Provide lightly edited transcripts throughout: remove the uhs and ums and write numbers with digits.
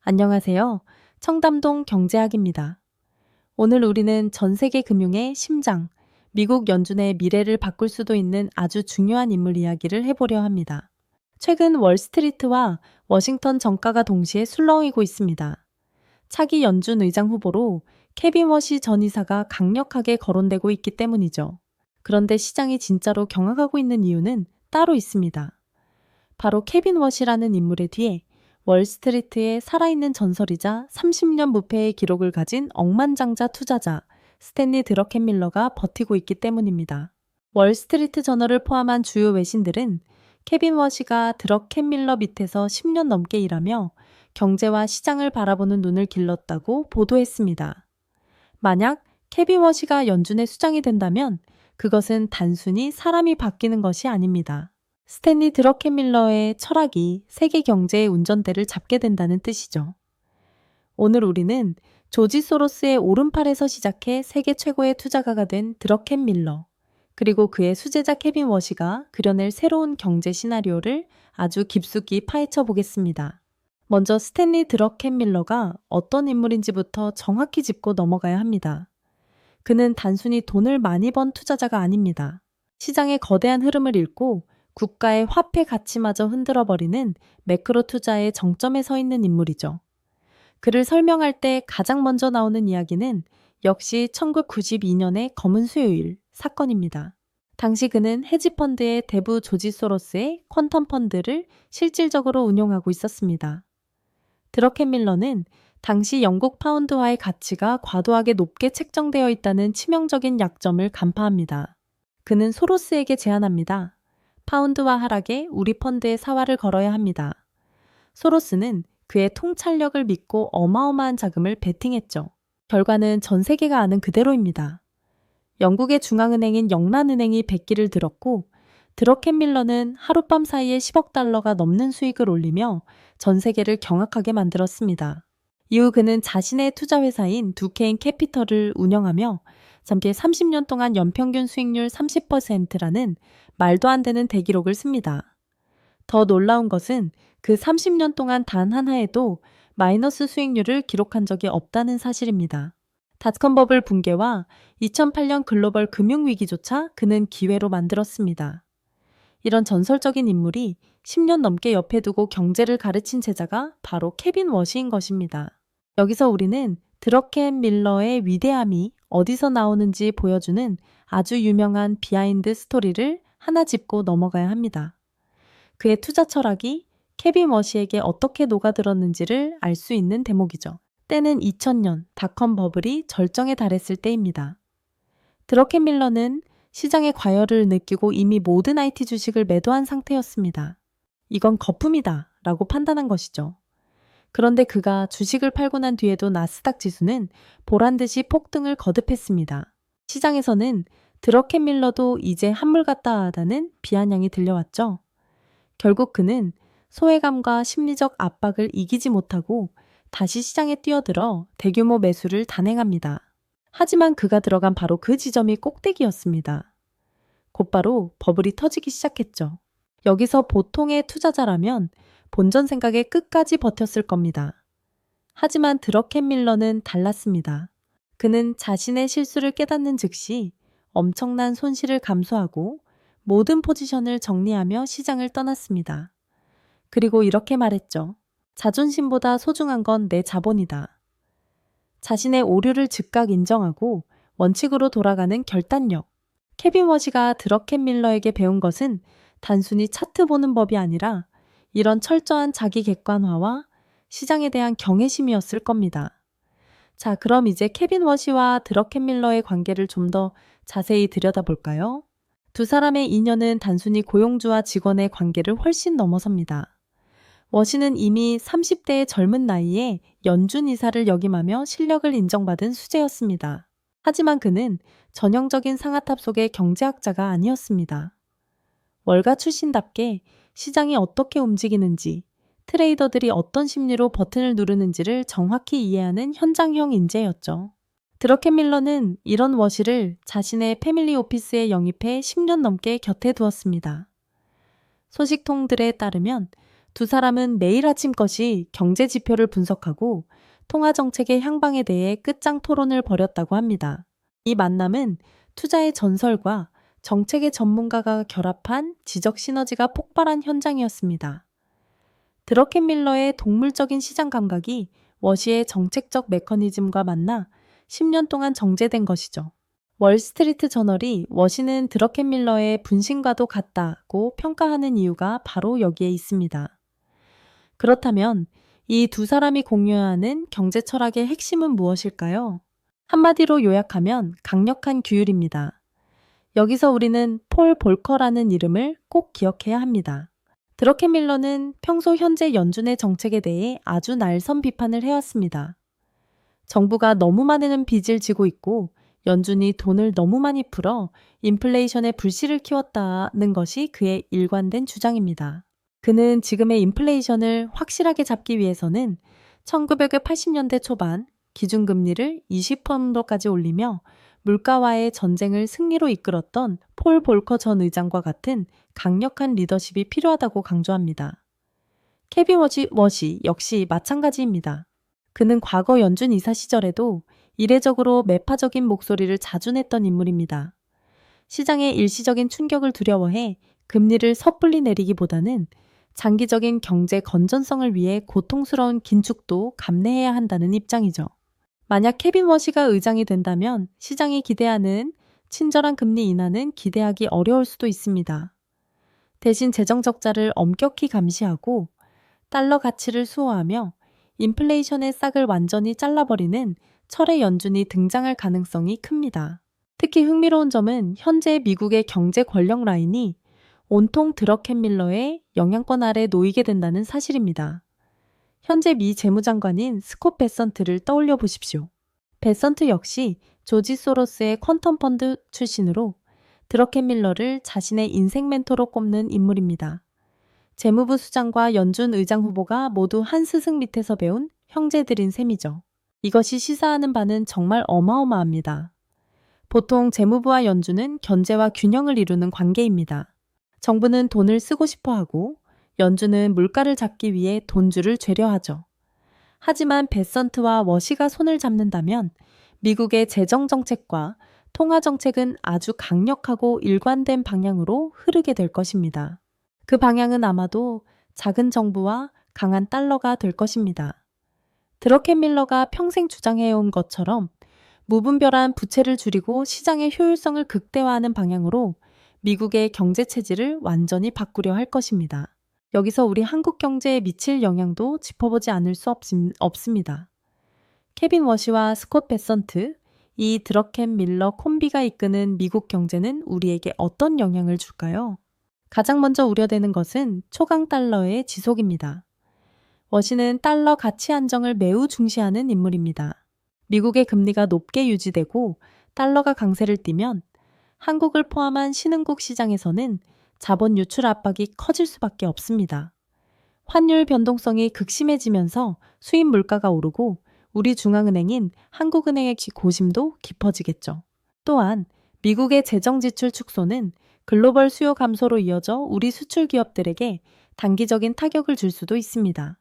안녕하세요. 청담동 경제학입니다. 오늘 우리는 전 세계 금융의 심장, 미국 연준의 미래를 바꿀 수도 있는 아주 중요한 인물 이야기를 해보려 합니다. 최근 월스트리트와 워싱턴 정가가 동시에 술렁이고 있습니다. 차기 연준 의장 후보로 케빈 워시 전 이사가 강력하게 거론되고 있기 때문이죠. 그런데 시장이 진짜로 경악하고 있는 이유는 따로 있습니다. 바로 케빈 워시라는 인물의 뒤에 월스트리트의 살아있는 전설이자 30년 무패의 기록을 가진 억만장자 투자자 스탠리 드러켄밀러가 버티고 있기 때문입니다. 월스트리트 저널을 포함한 주요 외신들은 케빈 워시가 드러켄밀러 밑에서 10년 넘게 일하며 경제와 시장을 바라보는 눈을 길렀다고 보도했습니다. 만약 케빈 워시가 연준의 수장이 된다면 그것은 단순히 사람이 바뀌는 것이 아닙니다. 스탠리 드러켄밀러의 철학이 세계 경제의 운전대를 잡게 된다는 뜻이죠. 오늘 우리는 조지 소로스의 오른팔에서 시작해 세계 최고의 투자가가 된 드러켄밀러, 그리고 그의 수제자 케빈 워시가 그려낼 새로운 경제 시나리오를 아주 깊숙이 파헤쳐 보겠습니다. 먼저 스탠리 드러켄밀러가 어떤 인물인지부터 정확히 짚고 넘어가야 합니다. 그는 단순히 돈을 많이 번 투자자가 아닙니다. 시장의 거대한 흐름을 읽고 국가의 화폐 가치마저 흔들어버리는 매크로 투자의 정점에 서 있는 인물이죠. 그를 설명할 때 가장 먼저 나오는 이야기는 역시 1992년의 검은 수요일 사건입니다. 당시 그는 헤지펀드의 대부 조지 소로스의 퀀텀 펀드를 실질적으로 운용하고 있었습니다. 드러켄밀러는 당시 영국 파운드화의 가치가 과도하게 높게 책정되어 있다는 치명적인 약점을 간파합니다. 그는 소로스에게 제안합니다. 파운드화 하락에 우리 펀드에 사활을 걸어야 합니다. 소로스는 그의 통찰력을 믿고 어마어마한 자금을 베팅했죠. 결과는 전 세계가 아는 그대로입니다. 영국의 중앙은행인 영란은행이 백기를 들었고 드러켄밀러는 하룻밤 사이에 10억 달러가 넘는 수익을 올리며 전 세계를 경악하게 만들었습니다. 이후 그는 자신의 투자회사인 두케인 캐피털을 운영하며 잠시 30년 동안 연평균 수익률 30%라는 말도 안 되는 대기록을 씁니다. 더 놀라운 것은 그 30년 동안 단 한 해에도 마이너스 수익률을 기록한 적이 없다는 사실입니다. 닷컴 버블 붕괴와 2008년 글로벌 금융위기조차 그는 기회로 만들었습니다. 이런 전설적인 인물이 10년 넘게 옆에 두고 경제를 가르친 제자가 바로 케빈 워시인 것입니다. 여기서 우리는 드러켄밀러의 위대함이 어디서 나오는지 보여주는 아주 유명한 비하인드 스토리를 하나 짚고 넘어가야 합니다. 그의 투자 철학이 케빈 워시에게 어떻게 녹아들었는지를 알 수 있는 대목이죠. 때는 2000년 닷컴 버블이 절정에 달했을 때입니다. 드러켄밀러는 시장의 과열을 느끼고 이미 모든 IT 주식을 매도한 상태였습니다. 이건 거품이다 라고 판단한 것이죠. 그런데 그가 주식을 팔고 난 뒤에도 나스닥 지수는 보란듯이 폭등을 거듭했습니다. 시장에서는 드러켄밀러도 이제 한물 같다 하다는 비아냥이 들려왔죠. 결국 그는 소외감과 심리적 압박을 이기지 못하고 다시 시장에 뛰어들어 대규모 매수를 단행합니다. 하지만 그가 들어간 바로 그 지점이 꼭대기였습니다. 곧바로 버블이 터지기 시작했죠. 여기서 보통의 투자자라면 본전 생각에 끝까지 버텼을 겁니다. 하지만 드러켄밀러는 달랐습니다. 그는 자신의 실수를 깨닫는 즉시 엄청난 손실을 감수하고 모든 포지션을 정리하며 시장을 떠났습니다. 그리고 이렇게 말했죠. 자존심보다 소중한 건 내 자본이다. 자신의 오류를 즉각 인정하고 원칙으로 돌아가는 결단력. 케빈 워시가 드러켄밀러에게 배운 것은 단순히 차트 보는 법이 아니라 이런 철저한 자기 객관화와 시장에 대한 경외심이었을 겁니다. 자, 그럼 이제 케빈 워시와 드러켄밀러의 관계를 좀 더 자세히 들여다볼까요? 두 사람의 인연은 단순히 고용주와 직원의 관계를 훨씬 넘어섭니다. 워시는 이미 30대의 젊은 나이에 연준 이사를 역임하며 실력을 인정받은 수재였습니다. 하지만 그는 전형적인 상아탑 속의 경제학자가 아니었습니다. 월가 출신답게 시장이 어떻게 움직이는지, 트레이더들이 어떤 심리로 버튼을 누르는지를 정확히 이해하는 현장형 인재였죠. 드러켄밀러는 이런 워시를 자신의 패밀리 오피스에 영입해 10년 넘게 곁에 두었습니다. 소식통들에 따르면 두 사람은 매일 아침것이 경제 지표를 분석하고 통화 정책의 향방에 대해 끝장 토론을 벌였다고 합니다. 이 만남은 투자의 전설과 정책의 전문가가 결합한 지적 시너지가 폭발한 현장이었습니다. 드러켄 밀러의 동물적인 시장 감각이 워시의 정책적 메커니즘과 만나 10년 동안 정제된 것이죠. 월스트리트 저널이 워시는 드러켄 밀러의 분신과도 같다고 평가하는 이유가 바로 여기에 있습니다. 그렇다면 이 두 사람이 공유하는 경제 철학의 핵심은 무엇일까요? 한마디로 요약하면 강력한 규율입니다. 여기서 우리는 폴 볼커라는 이름을 꼭 기억해야 합니다. 드러켄 밀러는 평소 현재 연준의 정책에 대해 아주 날선 비판을 해왔습니다. 정부가 너무 많은 빚을 지고 있고 연준이 돈을 너무 많이 풀어 인플레이션의 불씨를 키웠다는 것이 그의 일관된 주장입니다. 그는 지금의 인플레이션을 확실하게 잡기 위해서는 1980년대 초반 기준금리를 20%까지 올리며 물가와의 전쟁을 승리로 이끌었던 폴 볼커 전 의장과 같은 강력한 리더십이 필요하다고 강조합니다. 케빈 워시 역시 마찬가지입니다. 그는 과거 연준 이사 시절에도 이례적으로 매파적인 목소리를 자주 냈던 인물입니다. 시장의 일시적인 충격을 두려워해 금리를 섣불리 내리기보다는 장기적인 경제 건전성을 위해 고통스러운 긴축도 감내해야 한다는 입장이죠. 만약 케빈 워시가 의장이 된다면 시장이 기대하는 친절한 금리 인하는 기대하기 어려울 수도 있습니다. 대신 재정 적자를 엄격히 감시하고 달러 가치를 수호하며 인플레이션의 싹을 완전히 잘라버리는 철의 연준이 등장할 가능성이 큽니다. 특히 흥미로운 점은 현재 미국의 경제 권력 라인이 온통 드러켄 밀러의 영향권 아래 놓이게 된다는 사실입니다. 현재 미 재무장관인 스콧 베선트를 떠올려 보십시오. 베선트 역시 조지 소로스의 퀀텀 펀드 출신으로 드러켄 밀러를 자신의 인생 멘토로 꼽는 인물입니다. 재무부 수장과 연준 의장 후보가 모두 한 스승 밑에서 배운 형제들인 셈이죠. 이것이 시사하는 바는 정말 어마어마합니다. 보통 재무부와 연준은 견제와 균형을 이루는 관계입니다. 정부는 돈을 쓰고 싶어 하고 연준은 물가를 잡기 위해 돈줄을 죄려 하죠. 하지만 베선트와 워시가 손을 잡는다면 미국의 재정 정책과 통화 정책은 아주 강력하고 일관된 방향으로 흐르게 될 것입니다. 그 방향은 아마도 작은 정부와 강한 달러가 될 것입니다. 드러켄 밀러가 평생 주장해온 것처럼 무분별한 부채를 줄이고 시장의 효율성을 극대화하는 방향으로 미국의 경제 체질을 완전히 바꾸려 할 것입니다. 여기서 우리 한국 경제에 미칠 영향도 짚어보지 않을 수 없습니다. 케빈 워시와 스콧 베선트, 이 드러켄 밀러 콤비가 이끄는 미국 경제는 우리에게 어떤 영향을 줄까요? 가장 먼저 우려되는 것은 초강 달러의 지속입니다. 워시는 달러 가치 안정을 매우 중시하는 인물입니다. 미국의 금리가 높게 유지되고 달러가 강세를 띠면 한국을 포함한 신흥국 시장에서는 자본 유출 압박이 커질 수밖에 없습니다. 환율 변동성이 극심해지면서 수입 물가가 오르고 우리 중앙은행인 한국은행의 고심도 깊어지겠죠. 또한 미국의 재정 지출 축소는 글로벌 수요 감소로 이어져 우리 수출 기업들에게 단기적인 타격을 줄 수도 있습니다.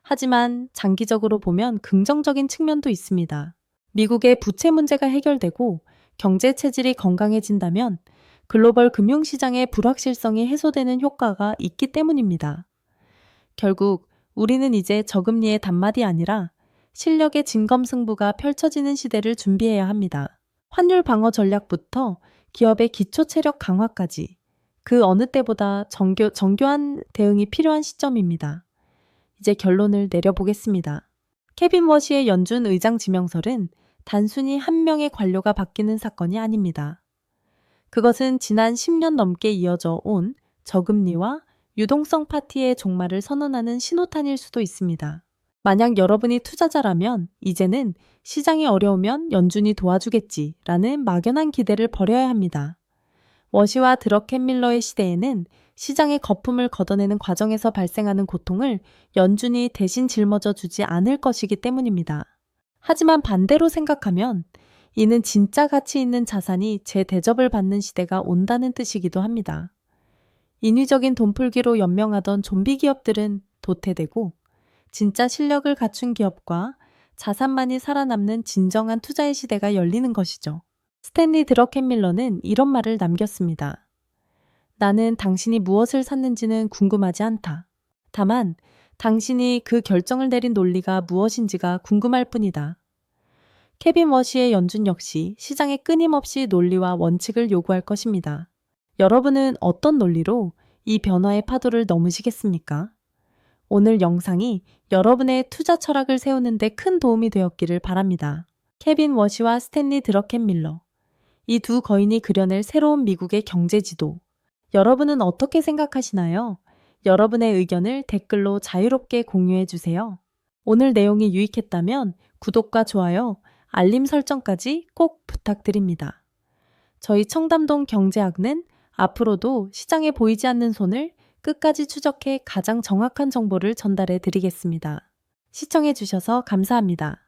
하지만 장기적으로 보면 긍정적인 측면도 있습니다. 미국의 부채 문제가 해결되고 경제 체질이 건강해진다면 글로벌 금융시장의 불확실성이 해소되는 효과가 있기 때문입니다. 결국 우리는 이제 저금리의 단말이 아니라 실력의 진검승부가 펼쳐지는 시대를 준비해야 합니다. 환율 방어 전략부터 기업의 기초 체력 강화까지 그 어느 때보다 정교한 대응이 필요한 시점입니다. 이제 결론을 내려보겠습니다. 케빈 워시의 연준 의장 지명설은 단순히 한 명의 관료가 바뀌는 사건이 아닙니다. 그것은 지난 10년 넘게 이어져 온 저금리와 유동성 파티의 종말을 선언하는 신호탄일 수도 있습니다. 만약 여러분이 투자자라면 이제는 시장이 어려우면 연준이 도와주겠지라는 막연한 기대를 버려야 합니다. 워시와 드러켄 밀러의 시대에는 시장의 거품을 걷어내는 과정에서 발생하는 고통을 연준이 대신 짊어져 주지 않을 것이기 때문입니다. 하지만 반대로 생각하면 이는 진짜 가치 있는 자산이 재대접을 받는 시대가 온다는 뜻이기도 합니다. 인위적인 돈풀기로 연명하던 좀비 기업들은 도태되고 진짜 실력을 갖춘 기업과 자산만이 살아남는 진정한 투자의 시대가 열리는 것이죠. 스탠리 드러켄밀러는 이런 말을 남겼습니다. 나는 당신이 무엇을 샀는지는 궁금하지 않다. 다만 당신이 그 결정을 내린 논리가 무엇인지가 궁금할 뿐이다. 케빈 워시의 연준 역시 시장에 끊임없이 논리와 원칙을 요구할 것입니다. 여러분은 어떤 논리로 이 변화의 파도를 넘으시겠습니까? 오늘 영상이 여러분의 투자 철학을 세우는 데 큰 도움이 되었기를 바랍니다. 케빈 워시와 스탠리 드러켄밀러. 이 두 거인이 그려낼 새로운 미국의 경제지도. 여러분은 어떻게 생각하시나요? 여러분의 의견을 댓글로 자유롭게 공유해 주세요. 오늘 내용이 유익했다면 구독과 좋아요, 알림 설정까지 꼭 부탁드립니다. 저희 청담동 경제학는 앞으로도 시장에 보이지 않는 손을 끝까지 추적해 가장 정확한 정보를 전달해 드리겠습니다. 시청해 주셔서 감사합니다.